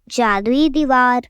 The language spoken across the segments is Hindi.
जादुई दीवार।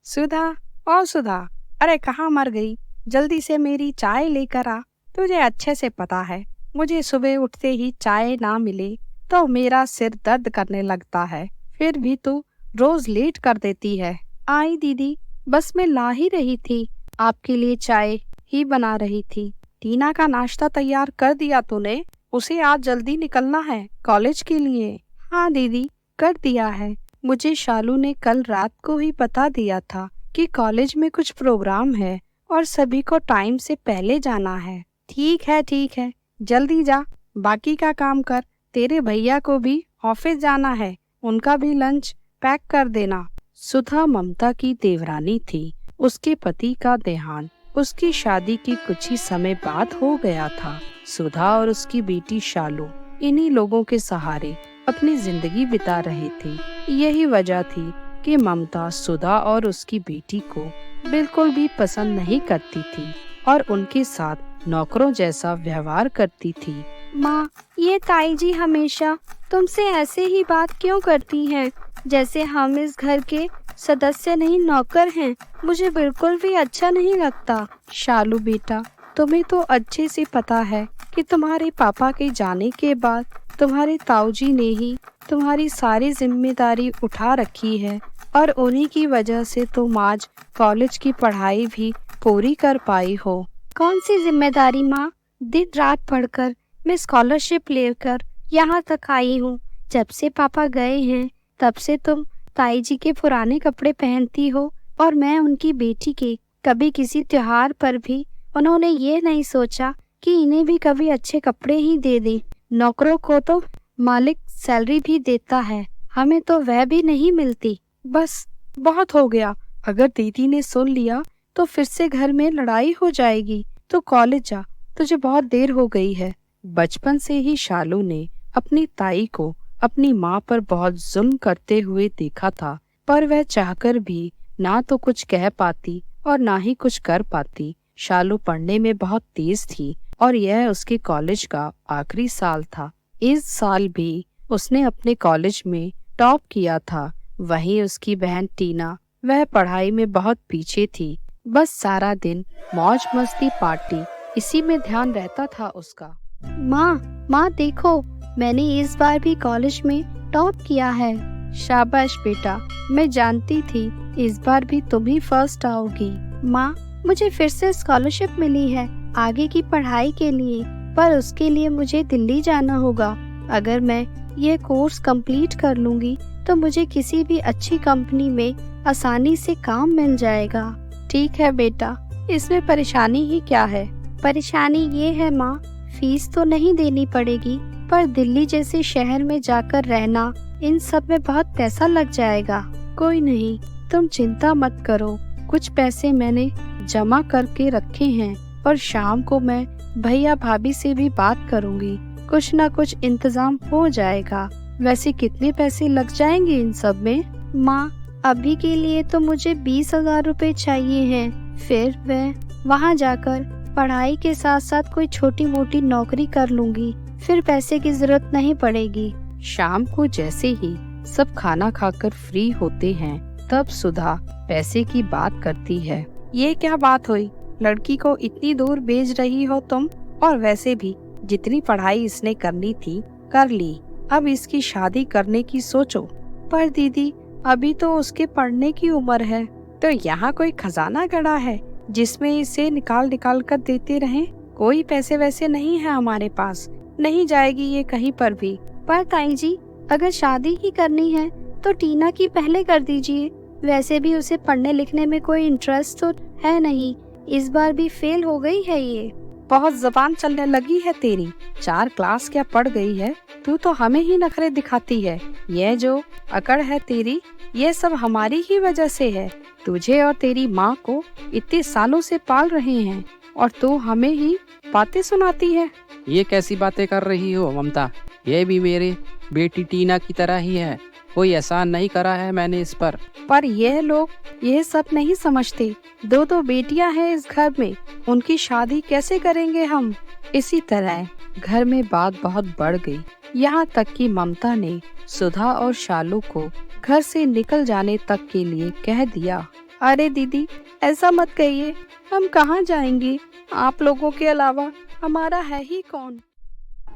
सुधा, और सुधा, अरे कहाँ मर गई? जल्दी से मेरी चाय लेकर आ। तुझे अच्छे से पता है, मुझे सुबह उठते ही चाय ना मिले तो मेरा सिर दर्द करने लगता है। फिर भी तू रोज लेट कर देती है। आई दीदी, बस मैं ला ही रही थी, आपके लिए चाय ही बना रही थी। टीना का नाश्ता तैयार कर दिया तूने? उसे आज जल्दी निकलना है कॉलेज के लिए। हाँ दीदी, कर दिया है। मुझे शालू ने कल रात को ही बता दिया था कि कॉलेज में कुछ प्रोग्राम है और सभी को टाइम से पहले जाना है। ठीक है, जल्दी जा, बाकी का काम कर। तेरे भैया को भी ऑफिस जाना है, उनका भी लंच पैक कर देना। सुधा ममता की देवरानी थी। उसके पति का देहांत उसकी शादी के कुछ ही समय बाद हो गया था। सुधा और उसकी बेटी शालू इन्हीं लोगों के सहारे अपनी जिंदगी बिता रहे थे। यही वजह थी कि ममता सुधा और उसकी बेटी को बिल्कुल भी पसंद नहीं करती थी और उनके साथ नौकरों जैसा व्यवहार करती थी। माँ, ये ताई जी हमेशा तुमसे ऐसे ही बात क्यों करती हैं? जैसे हम इस घर के सदस्य नहीं, नौकर हैं। मुझे बिल्कुल भी अच्छा नहीं लगता। शालू बेटा, तुम्हें तो अच्छे से पता है कि तुम्हारे पापा के जाने के बाद तुम्हारे ताऊजी ने ही तुम्हारी सारी जिम्मेदारी उठा रखी है और उन्हीं की वजह से तुम आज कॉलेज की पढ़ाई भी पूरी कर पाई हो। कौन सी जिम्मेदारी माँ? दिन रात पढ़कर मैं स्कॉलरशिप लेकर यहाँ तक आई हूँ। जब से पापा गए हैं तब से तुम ताई जी के पुराने कपड़े पहनती हो और मैं उनकी बेटी के। कभी किसी त्योहार पर भी उन्होंने ये नहीं सोचा कि इन्हें भी कभी अच्छे कपड़े ही दे दें। नौकरों को तो मालिक सैलरी भी देता है, हमें तो वह भी नहीं मिलती। बस, बहुत हो गया। अगर दीदी ने सुन लिया तो फिर से घर में लड़ाई हो जाएगी। तो कॉलेज जा, तुझे बहुत देर हो गई है। बचपन से ही शालू ने अपनी ताई को अपनी माँ पर बहुत जुल्म करते हुए देखा था, पर वह चाहकर भी ना तो कुछ कह पाती और ना ही कुछ कर पाती। शालू पढ़ने में बहुत तेज थी और यह उसके कॉलेज का आखिरी साल था। इस साल भी उसने अपने कॉलेज में टॉप किया था। वहीं उसकी बहन टीना, वह पढ़ाई में बहुत पीछे थी। बस सारा दिन मौज मस्ती पार्टी, इसी में ध्यान रहता था उसका। माँ देखो, मैंने इस बार भी कॉलेज में टॉप किया है। शाबाश बेटा, मैं जानती थी इस बार भी तुम ही फर्स्ट आओगी। माँ, मुझे फिर से स्कॉलरशिप मिली है आगे की पढ़ाई के लिए, पर उसके लिए मुझे दिल्ली जाना होगा। अगर मैं ये कोर्स कंप्लीट कर लूंगी तो मुझे किसी भी अच्छी कंपनी में आसानी से काम मिल जाएगा। ठीक है बेटा, इसमें परेशानी ही क्या है? परेशानी ये है माँ, फीस तो नहीं देनी पड़ेगी, पर दिल्ली जैसे शहर में जाकर रहना, इन सब में बहुत पैसा लग जाएगा। कोई नहीं, तुम चिंता मत करो। कुछ पैसे मैंने जमा करके रखे हैं और शाम को मैं भैया भाभी से भी बात करूंगी। कुछ ना कुछ इंतजाम हो जाएगा। वैसे कितने पैसे लग जाएंगे इन सब में? माँ, अभी के लिए तो मुझे 20,000 रुपए चाहिए हैं। फिर मैं वहाँ जाकर पढ़ाई के साथ साथ कोई छोटी मोटी नौकरी कर लूंगी, फिर पैसे की जरूरत नहीं पड़ेगी। शाम को जैसे ही सब खाना खाकर फ्री होते हैं, तब सुधा पैसे की बात करती है। ये क्या बात हुई? लड़की को इतनी दूर भेज रही हो तुम? और वैसे भी जितनी पढ़ाई इसने करनी थी कर ली, अब इसकी शादी करने की सोचो। पर दीदी, अभी तो उसके पढ़ने की उम्र है। तो यहाँ कोई खजाना गड़ा है जिसमें इसे निकाल निकाल कर देते रहें? कोई पैसे वैसे नहीं है हमारे पास, नहीं जाएगी ये कहीं पर भी। पर ताई जी, अगर शादी ही करनी है तो टीना की पहले कर दीजिए। वैसे भी उसे पढ़ने लिखने में कोई इंटरेस्ट तो है नहीं, इस बार भी फेल हो गई है ये। बहुत जबान चलने लगी है तेरी। 4 क्लास क्या पढ़ गई है? तू तो हमें ही नखरे दिखाती है। ये जो अकड़ है तेरी, ये सब हमारी ही वजह से है। तुझे और तेरी माँ को इतने सालों से पाल रहे हैं और तू हमें ही बातें सुनाती है। ये कैसी बातें कर रही हो ममता? ये भी मेरी बेटी टीना की तरह ही है। कोई एहसान नहीं करा है मैंने इस पर ये लोग ये सब नहीं समझते। 2 बेटियां हैं इस घर में, उनकी शादी कैसे करेंगे हम? इसी तरह घर में बात बहुत बढ़ गई यहाँ तक कि ममता ने सुधा और शालू को घर से निकल जाने तक के लिए कह दिया। अरे दीदी, ऐसा मत कहिए, हम कहाँ जाएंगे? आप लोगों के अलावा हमारा है ही कौन?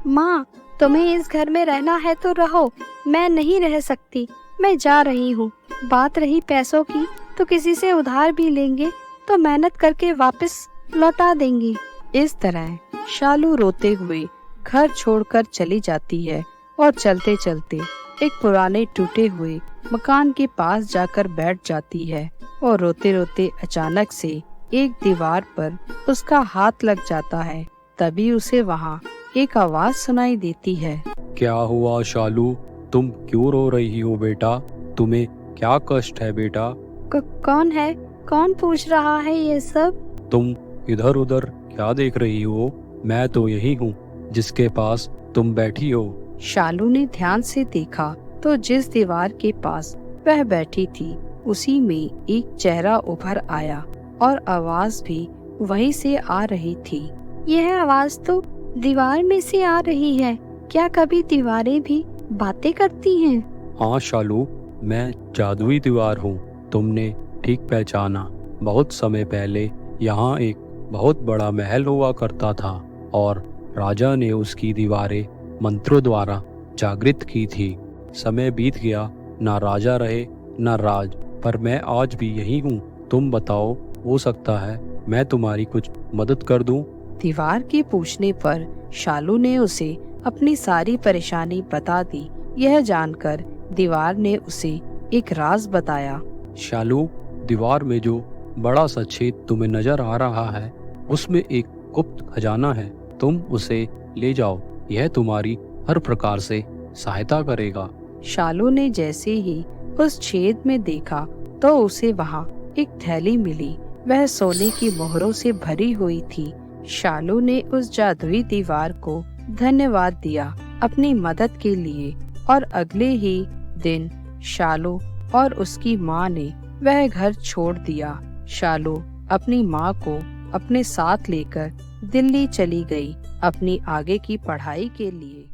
माँ, तुम्हें इस घर में रहना है तो रहो, मैं नहीं रह सकती, मैं जा रही हूँ। बात रही पैसों की, तो किसी से उधार भी लेंगे तो मेहनत करके वापस लौटा देंगे। इस तरह शालू रोते हुए घर छोड़कर चली जाती है और चलते चलते एक पुराने टूटे हुए मकान के पास जाकर बैठ जाती है और रोते रोते अचानक से एक दीवार पर उसका हाथ लग जाता है। तभी उसे वहाँ एक आवाज सुनाई देती है। क्या हुआ शालू, तुम क्यों रो रही हो बेटा? तुम्हें क्या कष्ट है बेटा? कौन है? कौन पूछ रहा है ये सब? तुम इधर उधर क्या देख रही हो? मैं तो यही हूँ जिसके पास तुम बैठी हो। शालू ने ध्यान से देखा तो जिस दीवार के पास वह बैठी थी उसी में एक चेहरा उभर आया और आवाज भी वहीं से आ रही थी। यह आवाज तो दीवार में से आ रही है। क्या कभी दीवारें भी बातें करती हैं? हाँ शालू, मैं जादुई दीवार हूँ। तुमने ठीक पहचाना। बहुत समय पहले यहाँ एक बहुत बड़ा महल हुआ करता था और राजा ने उसकी दीवारें मंत्रों द्वारा जागृत की थी। समय बीत गया, ना राजा रहे ना राज, पर मैं आज भी यही हूँ। तुम बताओ, हो सकता है मैं तुम्हारी कुछ मदद कर दूं? दीवार के पूछने पर शालू ने उसे अपनी सारी परेशानी बता दी। यह जानकर दीवार ने उसे एक राज बताया। शालू, दीवार में जो बड़ा सा छेद तुम्हें नजर आ रहा है उसमें एक गुप्त खजाना है। तुम उसे ले जाओ, यह तुम्हारी हर प्रकार से सहायता करेगा। शालू ने जैसे ही उस छेद में देखा तो उसे वहाँ एक थैली मिली। वह सोने की मोहरों से भरी हुई थी। शालू ने उस जादुई दीवार को धन्यवाद दिया अपनी मदद के लिए और अगले ही दिन शालू और उसकी माँ ने वह घर छोड़ दिया। शालू अपनी माँ को अपने साथ लेकर दिल्ली चली गई अपनी आगे की पढ़ाई के लिए।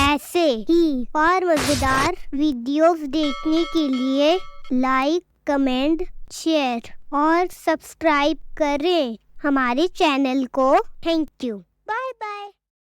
ऐसे ही और मजेदार वीडियोस देखने के लिए लाइक, कमेंट, शेयर और सब्सक्राइब करें हमारे चैनल को। Thank you.